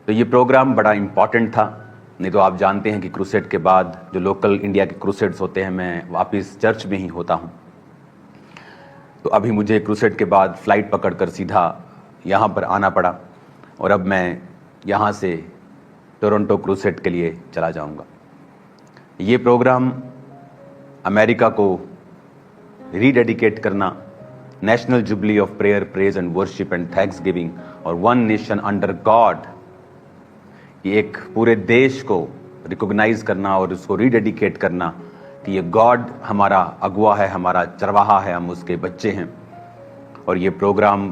तो ये प्रोग्राम बड़ा इम्पॉर्टेंट था। नहीं तो आप जानते हैं कि क्रूसेड के बाद जो लोकल इंडिया के क्रूसेड्स होते हैं, मैं वापस चर्च में ही होता हूँ। तो अभी मुझे क्रूसेड के बाद फ़्लाइट पकड़कर सीधा यहाँ पर आना पड़ा और अब मैं यहाँ से टोरंटो क्रूसेड के लिए चला जाऊँगा। ये प्रोग्राम अमेरिका को रीडेडिकेट करना, national jubilee of prayer, praise and worship and thanks giving और वन नेशन अंडर गॉड, ये एक पूरे देश को रिकॉग्नाइज करना और उसको रीडेडिकेट करना कि ये गॉड हमारा अगुआ है, हमारा चरवाहा है, हम उसके बच्चे हैं। और ये प्रोग्राम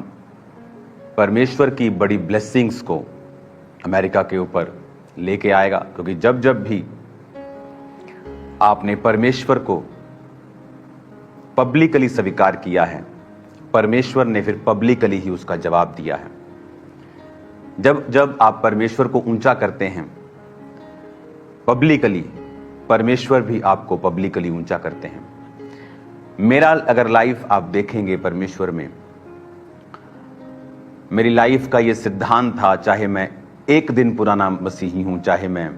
परमेश्वर की बड़ी ब्लेसिंग्स को अमेरिका के ऊपर लेके आएगा, क्योंकि जब जब भी आपने परमेश्वर को पब्लिकली स्वीकार किया है, परमेश्वर ने फिर पब्लिकली ही उसका जवाब दिया है। जब जब आप परमेश्वर को ऊंचा करते हैं पब्लिकली, परमेश्वर भी आपको पब्लिकली ऊंचा करते हैं। मेरा अगर लाइफ आप देखेंगे परमेश्वर में, मेरी लाइफ का ये सिद्धांत था, चाहे मैं एक दिन पुराना मसीही हूं, चाहे मैं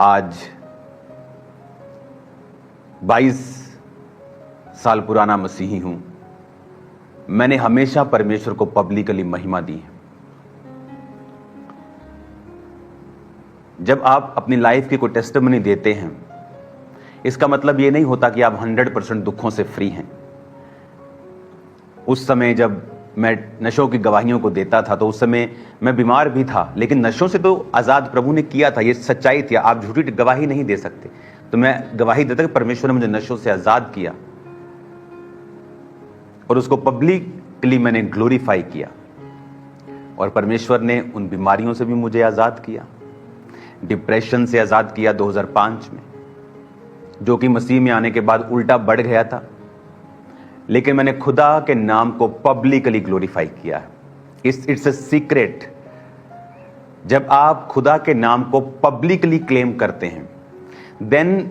आज 22 साल पुराना मसीही हूं, मैंने हमेशा परमेश्वर को पब्लिकली महिमा दी है। जब आप अपनी लाइफ की कोई टेस्टिमनी देते हैं, इसका मतलब ये नहीं होता कि आप 100% दुखों से फ्री हैं। उस समय जब मैं नशों की गवाहियों को देता था तो उस समय मैं बीमार भी था, लेकिन नशों से तो आज़ाद प्रभु ने किया था, ये सच्चाई थी। आप झूठी गवाही नहीं दे सकते। तो मैं गवाही देता कि परमेश्वर ने मुझे नशों से आज़ाद किया और उसको पब्लिकली मैंने ग्लोरीफाई किया। और परमेश्वर ने उन बीमारियों से भी मुझे आज़ाद किया, डिप्रेशन से आज़ाद किया 2005 में, जो कि मसीह में आने के बाद उल्टा बढ़ गया था। लेकिन मैंने खुदा के नाम को पब्लिकली ग्लोरीफाई किया है। It's a secret. जब आप खुदा के नाम को पब्लिकली क्लेम करते हैं, देन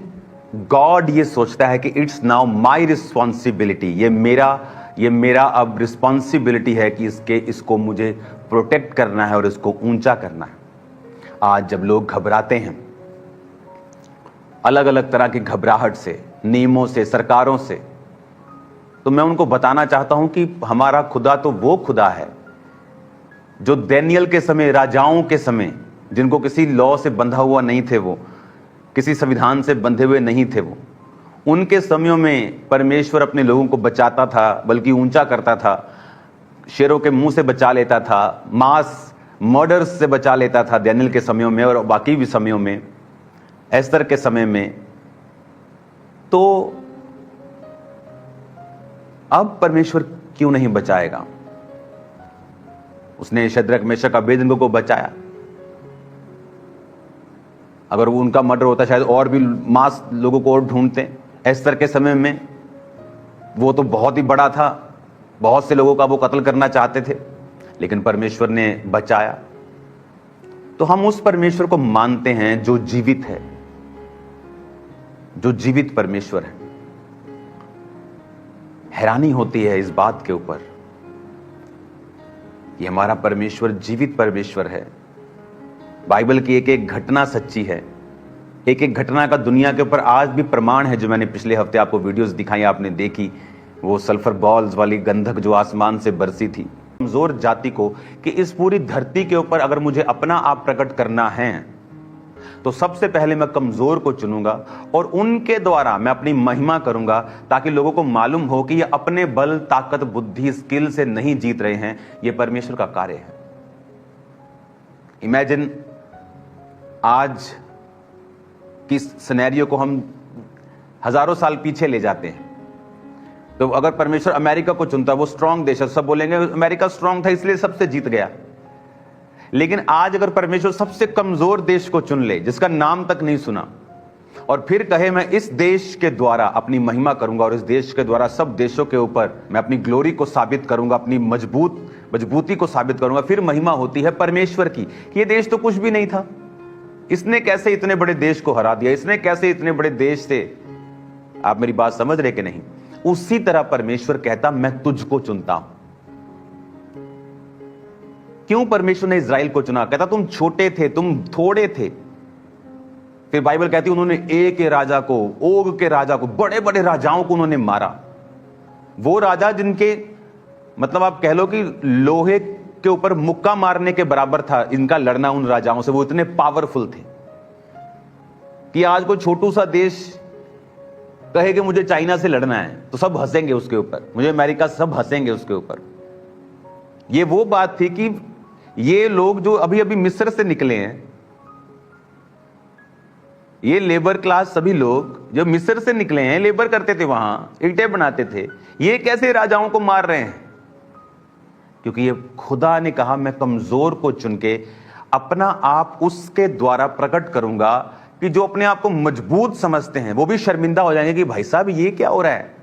गॉड ये सोचता है कि इट्स नाउ माई रिस्पॉन्सिबिलिटी, ये मेरा अब रिस्पॉन्सिबिलिटी है कि इसको मुझे प्रोटेक्ट करना है और इसको ऊंचा करना है। आज जब लोग घबराते हैं अलग अलग तरह की घबराहट से, नियमों से, सरकारों से, तो मैं उनको बताना चाहता हूं कि हमारा खुदा तो वो खुदा है जो दानियल के समय, राजाओं के समय, जिनको किसी लॉ से बंधा हुआ नहीं थे, वो किसी संविधान से बंधे हुए नहीं थे, वो उनके समयों में परमेश्वर अपने लोगों को बचाता था, बल्कि ऊंचा करता था, शेरों के मुंह से बचा लेता था, मास मर्डर्स से बचा लेता था दानियल के समयों में और बाकी भी समयों में, एस्तर के समय में। तो अब परमेश्वर क्यों नहीं बचाएगा? उसने शद्रक, मेशक, अबेदनगो को बचाया। अगर वो उनका मर्डर होता शायद और भी मास लोगों को और ढूंढते। एस्तर के समय में वो तो बहुत ही बड़ा था, बहुत से लोगों का वो कत्ल करना चाहते थे, लेकिन परमेश्वर ने बचाया। तो हम उस परमेश्वर को मानते हैं जो जीवित है, जो जीवित परमेश्वर है। हैरानी होती है इस बात के ऊपर, ये हमारा परमेश्वर जीवित परमेश्वर है। बाइबल की एक एक घटना सच्ची है। एक एक घटना का दुनिया के ऊपर आज भी प्रमाण है। जो मैंने पिछले हफ्ते आपको वीडियोस दिखाई, आपने देखी, वो सल्फर बॉल्स वाली गंधक जो आसमान से बरसी थी। कमजोर जाति को कि इस पूरी धरती के ऊपर अगर मुझे अपना आप प्रकट करना है तो सबसे पहले मैं कमजोर को चुनूंगा और उनके द्वारा मैं अपनी महिमा करूंगा, ताकि लोगों को मालूम हो कि ये अपने बल, ताकत, बुद्धि, स्किल से नहीं जीत रहे हैं, ये परमेश्वर का कार्य है। इमेजिन आज की सिनेरियो को हम हजारों साल पीछे ले जाते हैं। तो अगर परमेश्वर अमेरिका को चुनता, वो स्ट्रांग देश है, सब बोलेंगे अमेरिका स्ट्रांग था इसलिए सबसे जीत गया। लेकिन आज अगर परमेश्वर सबसे कमजोर देश को चुन ले, जिसका नाम तक नहीं सुना, और फिर कहे मैं इस देश के द्वारा अपनी महिमा करूंगा और इस देश के द्वारा सब देशों के ऊपर मैं अपनी ग्लोरी को साबित करूंगा, अपनी मजबूती को साबित करूंगा, फिर महिमा होती है परमेश्वर की कि ये देश तो कुछ भी नहीं था, इसने कैसे इतने बड़े देश को हरा दिया, इसने कैसे इतने बड़े देश से। आप मेरी बात समझ रहे कि नहीं? उसी तरह परमेश्वर कहता मैं तुझको चुनता हूं। क्यों परमेश्वर ने इज़राइल को चुना? कहता तुम छोटे थे, तुम थोड़े थे। फिर बाइबल कहती है उन्होंने ए के राजा को, ओग के राजा को, बड़े बड़े राजाओं को उन्होंने मारा। वो राजा जिनके मतलब आप कह लो कि लोहे के ऊपर मुक्का मारने के बराबर था इनका लड़ना उन राजाओं से। वो इतने पावरफुल थे कि आज कोई छोटू सा देश कहे कि मुझे चाइना से लड़ना है तो सब हंसेंगे उसके ऊपर, मुझे अमेरिका, सब हंसेंगे उसके ऊपर। ये वो बात थी कि ये लोग जो अभी अभी मिस्र से निकले हैं, ये लेबर क्लास सभी लोग जो मिस्र से निकले हैं, लेबर करते थे वहां, ईंटें बनाते थे, ये कैसे राजाओं को मार रहे हैं? क्योंकि ये खुदा ने कहा मैं कमजोर को चुन के अपना आप उसके द्वारा प्रकट करूंगा कि जो अपने आप को मजबूत समझते हैं वो भी शर्मिंदा हो जाएंगे कि भाई साहब ये क्या हो रहा है।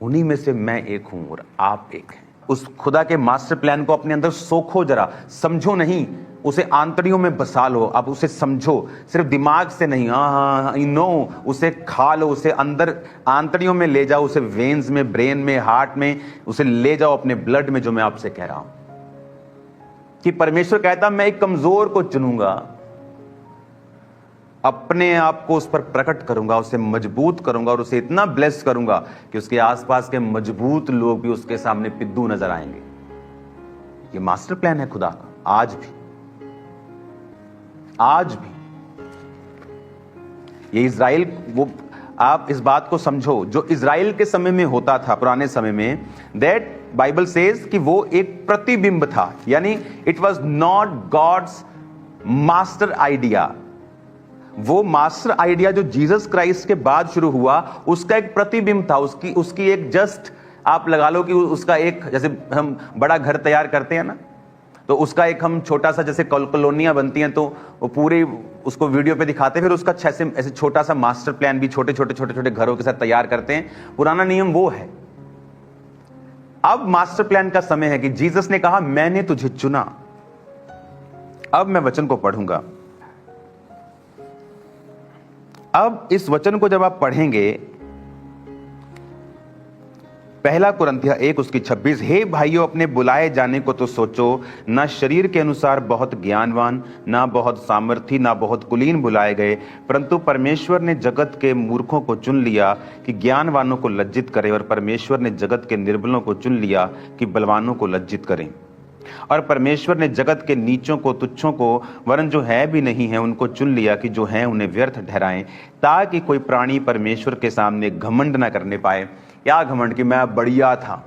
उन्हीं में से मैं एक हूं और आप एक हैं। उस खुदा के मास्टर प्लान को अपने अंदर सोखो, जरा समझो नहीं, उसे आंतड़ियों में बसा लो। आप उसे समझो, सिर्फ दिमाग से नहीं, हाँ नो, उसे खा लो, उसे अंदर आंतड़ियों में ले जाओ, उसे वेन्स में, ब्रेन में, हार्ट में, उसे ले जाओ अपने ब्लड में। जो मैं आपसे कह रहा हूं कि परमेश्वर कहता मैं एक कमजोर को चुनूंगा, अपने आप को उस पर प्रकट करूंगा, उसे मजबूत करूंगा और उसे इतना ब्लेस करूंगा कि उसके आसपास के मजबूत लोग भी उसके सामने पिद्दू नजर आएंगे। ये मास्टर प्लान है खुदा का। आज भी ये इज़राइल, वो आप इस बात को समझो जो इज़राइल के समय में होता था, पुराने समय में, दैट बाइबल सेज कि वो एक प्रतिबिंब था, यानी it was not God's master idea. वो मास्टर आइडिया जो जीसस क्राइस्ट के बाद शुरू हुआ उसका एक प्रतिबिंब था, उसकी एक जस्ट आप लगा लो कि उसका एक, जैसे हम बड़ा घर तैयार करते हैं ना, तो उसका एक हम छोटा सा, जैसे कॉलोनियां बनती हैं तो वो पूरी उसको वीडियो पे दिखाते हैं, फिर उसका ऐसे छोटा सा मास्टर प्लान भी छोटे छोटे घरों के साथ तैयार करते हैं। पुराना नियम वो है। अब मास्टर प्लान का समय है कि जीसस ने कहा मैंने तुझे चुना। अब मैं वचन को पढ़ूंगा। अब इस वचन को जब आप पढ़ेंगे, पहला कुरिन्थियों 1 उसकी 26, हे भाइयों अपने बुलाए जाने को तो सोचो, ना शरीर के अनुसार बहुत ज्ञानवान, ना बहुत सामर्थी, ना बहुत कुलीन बुलाए गए, परंतु परमेश्वर ने जगत के मूर्खों को चुन लिया कि ज्ञानवानों को लज्जित करे, और परमेश्वर ने जगत के निर्बलों को चुन लिया कि बलवानों को लज्जित करें। और परमेश्वर ने जगत के नीचों को, तुच्छों को, वरन जो है भी नहीं है उनको चुन लिया कि जो हैं उन्हें व्यर्थ ठहराएं, ताकि कोई प्राणी परमेश्वर के सामने घमंड न करने पाए। क्या घमंड? कि मैं बढ़िया था।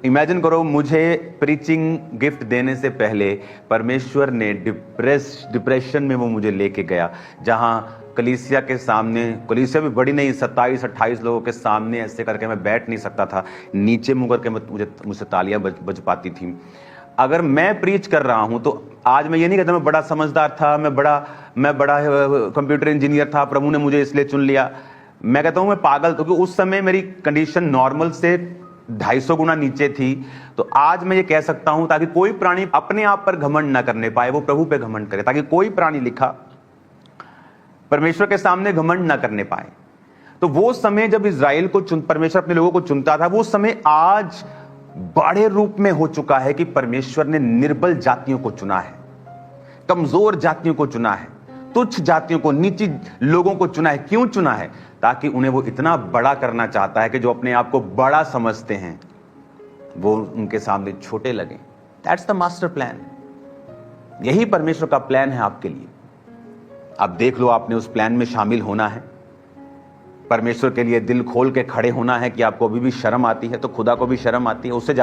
इमेजिन करो, मुझे प्रीचिंग गिफ्ट देने से पहले परमेश्वर ने डिप्रेशन में वो मुझे लेके गया, जहां कलीसिया के सामने, कलीसिया भी बड़ी नहीं, 27-28 लोगों के सामने ऐसे करके मैं बैठ नहीं सकता था, नीचे मुंह करके मुझसे तालियां बज पाती थी। अगर मैं प्रीच कर रहा हूं तो आज मैं ये नहीं कहता मैं बड़ा समझदार था, मैं बड़ा कंप्यूटर इंजीनियर था, प्रभु ने मुझे इसलिए चुन लिया। मैं कहता हूं मैं पागल, क्योंकि उस समय मेरी कंडीशन नॉर्मल से 250 गुना नीचे थी। तो आज मैं ये कह सकता हूं ताकि कोई प्राणी अपने आप पर घमंड ना करने पाए, वो प्रभु पे घमंड करे, ताकि कोई प्राणी लिखा परमेश्वर के सामने घमंड ना करने पाए। तो वो समय जब इज़राइल को परमेश्वर अपने लोगों को चुनता था, वो समय आज बड़े रूप में हो चुका है कि परमेश्वर ने निर्बल जातियों को चुना है, कमजोर जातियों को चुना है, तुच्छ जातियों को, नीची लोगों को चुना है। क्यों चुना है? ताकि उन्हें वो इतना बड़ा करना चाहता है कि जो अपने आप को बड़ा समझते हैं वो उनके सामने छोटे लगे। That's the master plan. यही परमेश्वर का प्लान है आपके लिए। आप देख लो, आपने उस प्लान में शामिल होना है, परमेश्वर के लिए दिल खोल के खड़े होना है। कि आपको अभी भी शर्म आती है तो खुदा को भी शर्म आती है, उससे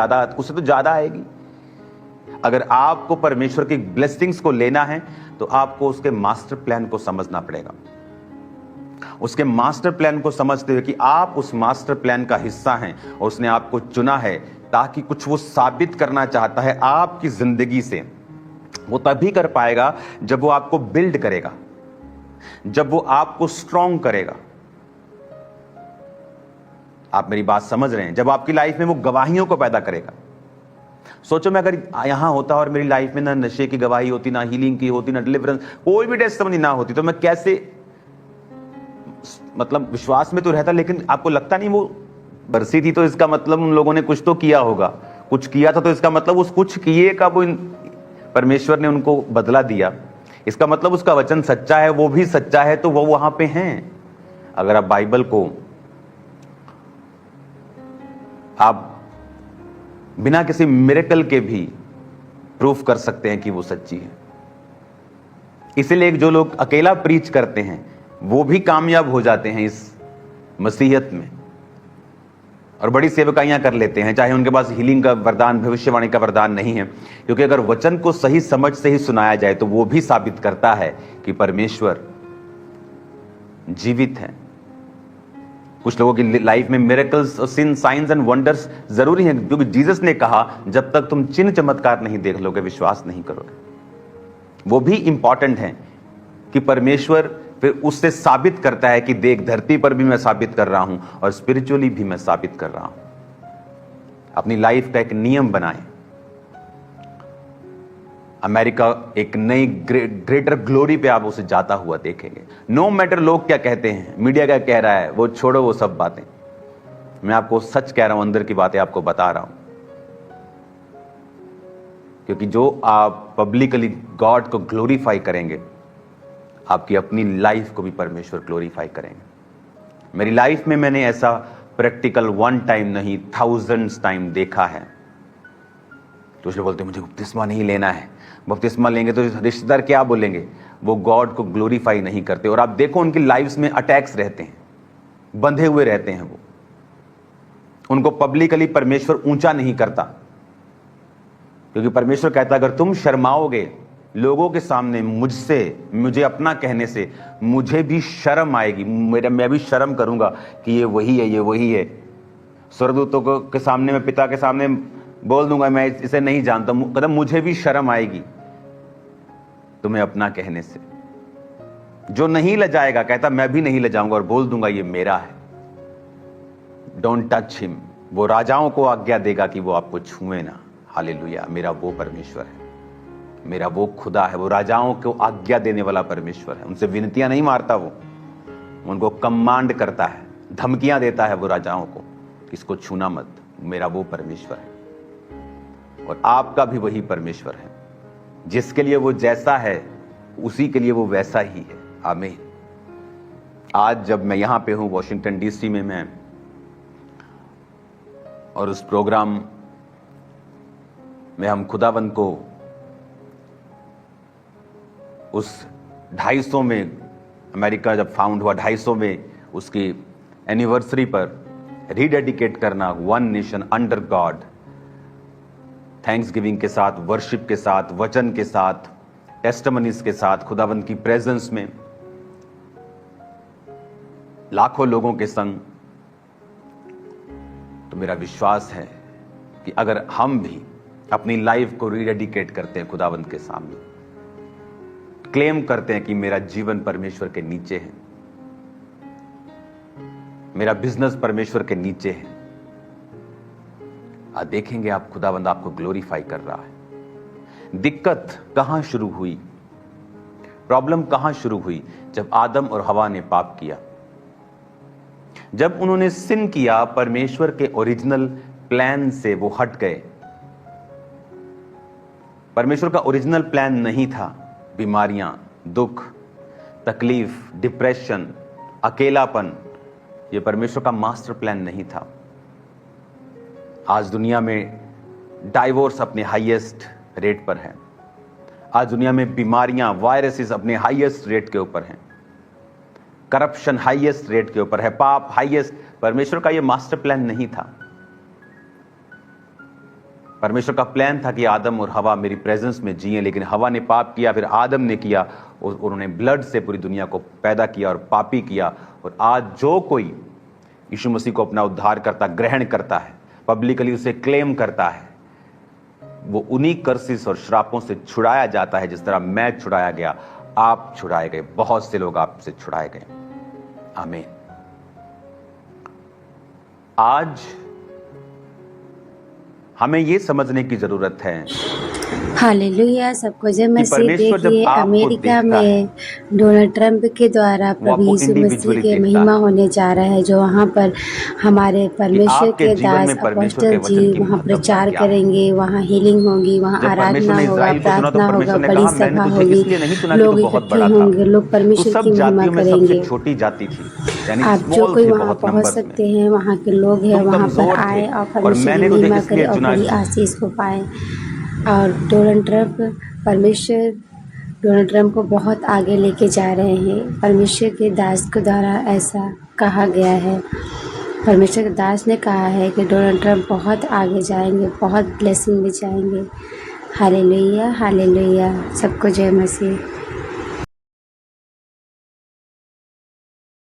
तो ज्यादा आएगी। अगर आपको परमेश्वर की ब्लेसिंग्स को लेना है तो आपको उसके मास्टर प्लान को समझना पड़ेगा। उसके मास्टर प्लान को समझते हुए कि आप उस मास्टर प्लान का हिस्सा हैं और उसने आपको चुना है ताकि कुछ वो साबित करना चाहता है आपकी जिंदगी से। वो तभी कर पाएगा जब वो आपको बिल्ड करेगा, जब वो आपको स्ट्रॉन्ग करेगा। आप मेरी बात समझ रहे हैं? जब आपकी लाइफ में वो गवाहियों को पैदा करेगा। सोचो, मैं अगर यहां होता और मेरी लाइफ में ना नशे की गवाही होती, ना हीलिंग की होती, ना डिलीवरेंस, कोई भी टेस्टिमनी ना होती, तो मैं कैसे, मतलब विश्वास में तो रहता, लेकिन आपको लगता नहीं वो बरसी थी तो इसका मतलब उन लोगों ने कुछ तो किया होगा, कुछ किया था, तो इसका मतलब उस कुछ किए का वो परमेश्वर ने उनको बदला दिया। इसका मतलब उसका वचन सच्चा है, वो भी सच्चा है, तो वो वहां पे हैं। अगर आप बाइबल को आप बिना किसी मिरेकल के भी प्रूफ कर सकते हैं कि वो सच्ची है। इसीलिए जो लोग अकेला प्रीच करते हैं वो भी कामयाब हो जाते हैं इस मसीहत में, और बड़ी सेवकाइयां कर लेते हैं, चाहे उनके पास हीलिंग का वरदान, भविष्यवाणी का वरदान नहीं है। क्योंकि अगर वचन को सही समझ से ही सुनाया जाए तो वो भी साबित करता है कि परमेश्वर जीवित है। कुछ लोगों की लाइफ में मिरेकल्स और साइंस एंड वंडर्स जरूरी हैं, क्योंकि जीसस ने कहा जब तक तुम चिन्ह चमत्कार नहीं देख लोगे विश्वास नहीं करोगे। वो भी इंपॉर्टेंट है कि परमेश्वर फिर उससे साबित करता है कि देख, धरती पर भी मैं साबित कर रहा हूं और स्पिरिचुअली भी मैं साबित कर रहा हूं। अपनी लाइफ का एक नियम बनाएं। अमेरिका एक नई ग्रेटर ग्लोरी पे आप उसे जाता हुआ देखेंगे। नो मैटर लोग क्या कहते हैं, मीडिया क्या कह रहा है, वो छोड़ो वो सब बातें। मैं आपको सच कह रहा हूं, अंदर की बातें आपको बता रहा हूं। क्योंकि जो आप पब्लिकली गॉड को ग्लोरीफाई करेंगे, आपकी अपनी लाइफ को भी परमेश्वर ग्लोरीफाई करेंगे। मेरी लाइफ में मैंने ऐसा प्रैक्टिकल वन टाइम नहीं, थाउजेंड्स टाइम देखा है। तो उसने बोलते मुझे बपतिस्मा नहीं लेना है, बपतिस्मा लेंगे तो रिश्तेदार क्या बोलेंगे। वो गॉड को ग्लोरीफाई नहीं करते। और आप देखो उनकी लाइफ्स में अटैक्स रहते हैं, बंधे हुए रहते हैं। वो उनको पब्लिकली परमेश्वर ऊंचा नहीं करता, क्योंकि परमेश्वर कहता अगर तुम शर्माओगे लोगों के सामने मुझे अपना कहने से, मुझे भी शर्म आएगी। मैं भी शर्म करूंगा कि ये वही है, ये वही है। स्वर्गदूतों के सामने, मैं पिता के सामने बोल दूंगा मैं इसे नहीं जानता, मतलब मुझे भी शर्म आएगी तुम्हें अपना कहने से। जो नहीं लजाएगा कहता मैं भी नहीं लजाऊंगा और बोल दूंगा ये मेरा है। Don't touch him. वो राजाओं को आज्ञा देगा कि वो आपको छुए ना। हालेलुया। मेरा वो परमेश्वर है, मेरा वो खुदा है। वो राजाओं को आज्ञा देने वाला परमेश्वर है। उनसे विनतियां नहीं मारता, वो उनको कमांड करता है, धमकियां देता है वो राजाओं को, इसको छूना मत। मेरा वो परमेश्वर है और आपका भी वही परमेश्वर है। जिसके लिए वो जैसा है उसी के लिए वो वैसा ही है। आमीन। आज जब मैं यहां पे हूं वॉशिंगटन डीसी में, मैं और उस प्रोग्राम में हम खुदावंद को उस 250 में, अमेरिका जब फाउंड हुआ 250 में, उसकी एनिवर्सरी पर रीडेडिकेट करना, one nation under God, thanks giving के साथ, वर्शिप के साथ, वचन के साथ, टेस्टिमनीज के साथ, खुदावंद की प्रेजेंस में, लाखों लोगों के संग। तो मेरा विश्वास है कि अगर हम भी अपनी लाइफ को रीडेडिकेट करते हैं खुदावंद के सामने, क्लेम करते हैं कि मेरा जीवन परमेश्वर के नीचे है, मेरा बिजनेस परमेश्वर के नीचे है, आज देखेंगे आप खुदावंद आपको ग्लोरीफाई कर रहा है। दिक्कत कहां शुरू हुई, प्रॉब्लम कहां शुरू हुई? जब आदम और हवा ने पाप किया, जब उन्होंने सिन किया, परमेश्वर के ओरिजिनल प्लान से वो हट गए। परमेश्वर का ओरिजिनल प्लान नहीं था बीमारियां, दुख, तकलीफ, डिप्रेशन, अकेलापन। यह परमेश्वर का मास्टर प्लान नहीं था। आज दुनिया में डाइवोर्स अपने हाईएस्ट रेट पर है। आज दुनिया में बीमारियां, वायरसेस अपने हाईएस्ट रेट के ऊपर हैं। करप्शन हाईएस्ट रेट के ऊपर है, पाप हाईएस्ट। परमेश्वर का यह मास्टर प्लान नहीं था। परमेश्वर का प्लान था कि आदम और हवा मेरी प्रेजेंस में जिए, लेकिन हवा ने पाप किया, फिर आदम ने किया, और उन्होंने ब्लड से पूरी दुनिया को पैदा किया और पापी किया। और आज जो कोई यीशु मसीह को अपना उद्धारकर्ता ग्रहण करता है, पब्लिकली उसे क्लेम करता है, वो उन्हीं कर्सिस और श्रापों से छुड़ाया जाता है। जिस तरह मैं छुड़ाया गया, आप छुड़ाए गए, बहुत से लोग आपसे छुड़ाए गए। आमीन। आज हमें यह समझने की जरूरत है हालेलुया, सबको जय कि मसीह। परमेश्वर जब देखिए आपको अमेरिका देखता है में डोनाल्ड ट्रंप के द्वारा वो प्रभु आपको यीशु मसीह इंडिविजुअली के देखता महिमा है होने जा रहा है, जो वहाँ पर हमारे कि परमेश्वर आपके के जीवन दास में परमेश्वर के अपोस्टल जी वचन की वहाँ महत्वता प्रचार क्या है। करेंगे, वहाँ हीलिंग होगी, वहाँ जब परमेश्वर आराधना ने होगा, इज़राइल को चुना तो प्रार्थना होगा, परमेश्वर ने बड़ी कहा मैंने सभा तुझे होगी, इसलिए नहीं चुना कि तू लोग बहुत इकट्ठे बड़ा था। होंगे, लोग तू परमेश्वर की सब महिमा जातियों में सबसे करेंगे। छोटी जाति थी, यानी आप जो स्मॉल कोई थे वहाँ बहुत पहुँच नंबर्स में। सकते हैं, वहाँ के लोग हैं, तुम वहाँ पर कमज़ोर थे आए और और परमेश्वर की मैंने तुझे महिमा करें इसलिए और चुना बड़ी आशीष को पाएँ। और डोनाल्ड ट्रंप को बहुत आगे लेके जा रहे हैं। परमेश्वर के दास के द्वारा ऐसा कहा गया है। परमेश्वर के दास ने कहा है कि डोनाल्ड ट्रंप बहुत आगे जाएंगे, बहुत ब्लेसिंग में जाएंगे। हालेलुया, हालेलुया, सबको जय मसीह।